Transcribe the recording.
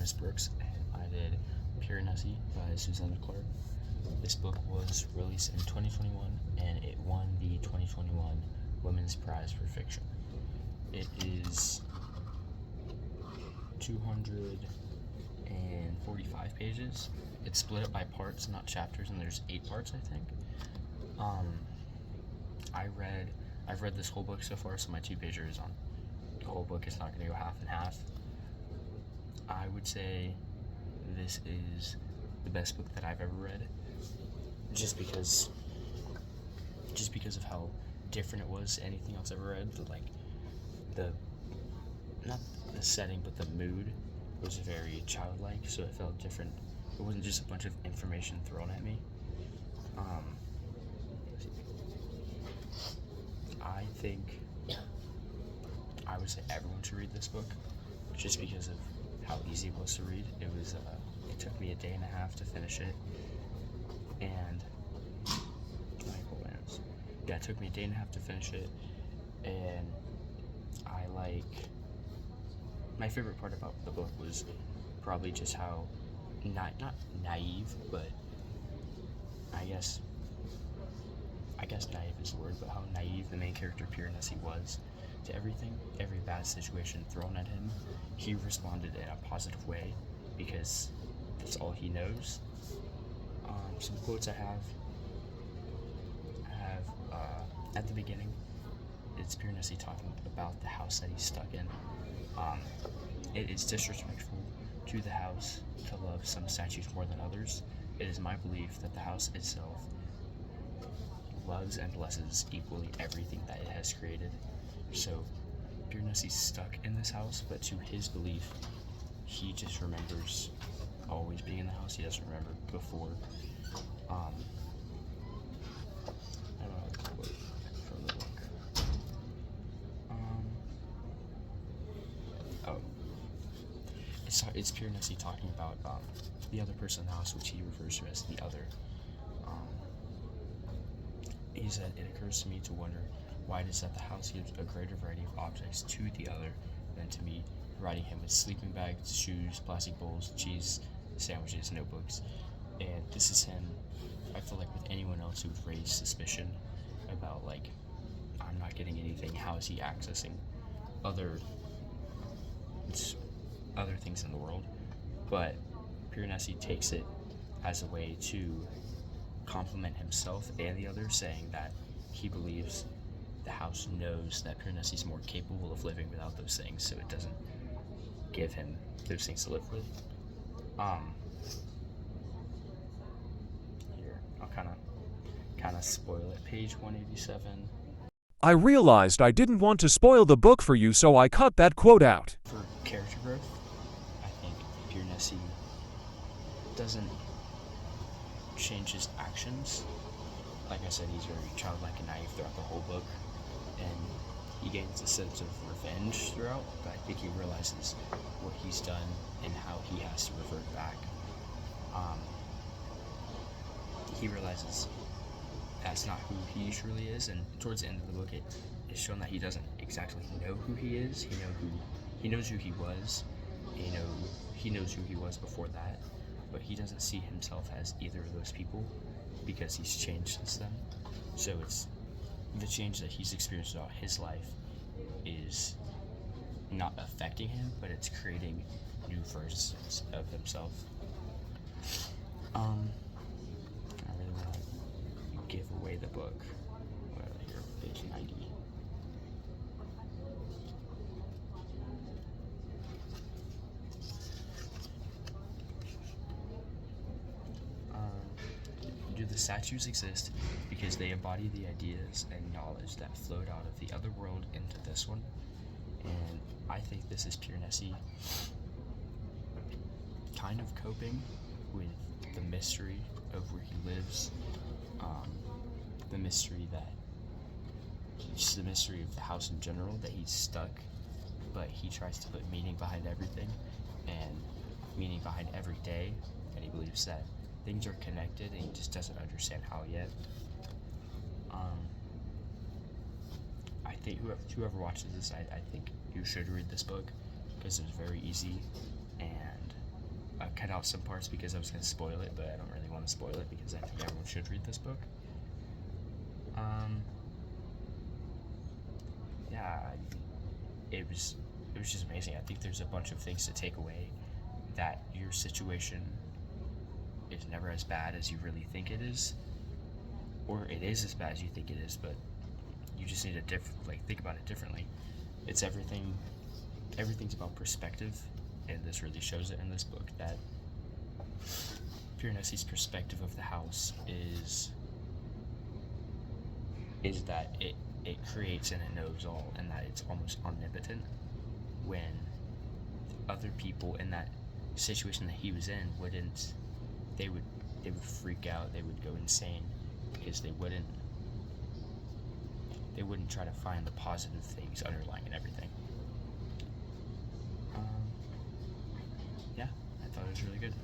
name is Brooks, and I did Piranesi by Susanna Clarke. This book was released in 2021, and it won the 2021 Women's Prize for Fiction. It is 245 pages. It's split up by parts, not chapters, and there's 8 parts, I think. I've read this whole book so far, so my 2-pager is on. The whole book is not going to go half and half. I would say this is the best book that I've ever read, just because of how different it was to anything else I've ever read. Not the setting, but the mood was very childlike, so it felt different. It wasn't just a bunch of information thrown at me. I think I would say everyone should read this book, just because of how easy it was to read. It took me a day and a half to finish it, and it took me a day and a half to finish it, and my favorite part about the book was probably just how not naive, but I guess naive is the word, but how naive the main character Piranesi was to everything. Every bad situation thrown at him, he responded in a positive way because that's all he knows. Some quotes I have at the beginning, it's Piranesi talking about the house that he's stuck in. It is disrespectful to the house to love some statues more than others. It is my belief that the house itself loves and blesses equally everything that it has created. So Piranesi's stuck in this house, but to his belief, he just remembers always being in the house. He doesn't remember before. I don't know the quote from the book. It's Piranesi talking about the other person in the house, which he refers to as the other. He said, "It occurs to me to wonder why it is that the house gives a greater variety of objects to the other than to me, providing him with sleeping bags, shoes, plastic bowls, cheese, sandwiches, notebooks." And this is him. I feel like with anyone else who would raise suspicion about, I'm not getting anything, how is he accessing other things in the world? But Piranesi takes it as a way to compliment himself and the others, saying that he believes the house knows that Piranesi's more capable of living without those things, so it doesn't give him those things to live with. Here, I'll kind of spoil it. Page 187. I realized I didn't want to spoil the book for you, so I cut that quote out. For character growth, I think Piranesi doesn't change his actions. Like I said, he's very childlike and naive throughout the whole book, and he gains a sense of revenge throughout, but I think he realizes what he's done and how he has to revert back. He realizes that's not who he truly is, and towards the end of the book it is shown that he doesn't exactly know who he is. He knows who he was, he knows who he was before that, but he doesn't see himself as either of those people because he's changed since then. So it's the change that he's experienced throughout his life is not affecting him, but it's creating new versions of himself. I really want to give away the book. Here, page 90. Do the statues exist because they embody the ideas and knowledge that flowed out of the other world into this one? And I think this is Piranesi kind of coping with the mystery of where he lives, the mystery of the house in general, that he's stuck, but he tries to put meaning behind everything and meaning behind every day, and he believes that things are connected and he just doesn't understand how yet. I think whoever watches this, I think you should read this book because it's very easy, and cut out some parts because I was going to spoil it, but I don't really want to spoil it because I think everyone should read this book. Yeah, it was just amazing. I think there's a bunch of things to take away, that your situation is never as bad as you really think it is, or it is as bad as you think it is, but you just need to think about it differently. It's everything's about perspective, and this really shows it in this book, that Piranesi's perspective of the house is that it creates and it knows all, and that it's almost omnipotent, when other people in that situation that he was in wouldn't. They would freak out, they would go insane, because they wouldn't try to find the positive things underlying in everything. Yeah, I thought it was really good.